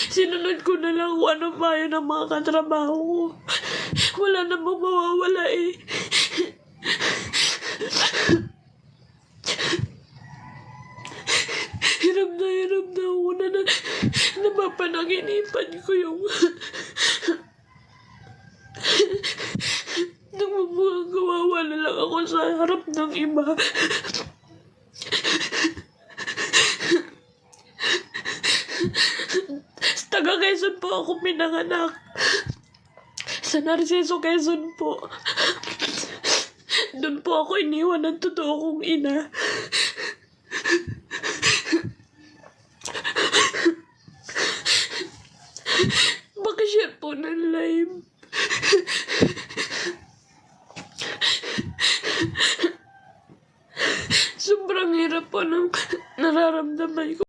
Sinunod ko na lang kung ano pa yun ang mga katrabaho ko. Wala namang mawawala eh. Hirap na ako na napapanaginipan ko yung nagmumukhang kawawa na lang ako sa harap ng iba. Taga Quezon po ako pinanganak. Sa Narciso, Quezon po. Doon po ako iniwan ng totoo kong ina. Pakishare po ng live. Sobrang hirap po ng nararamdaman ko.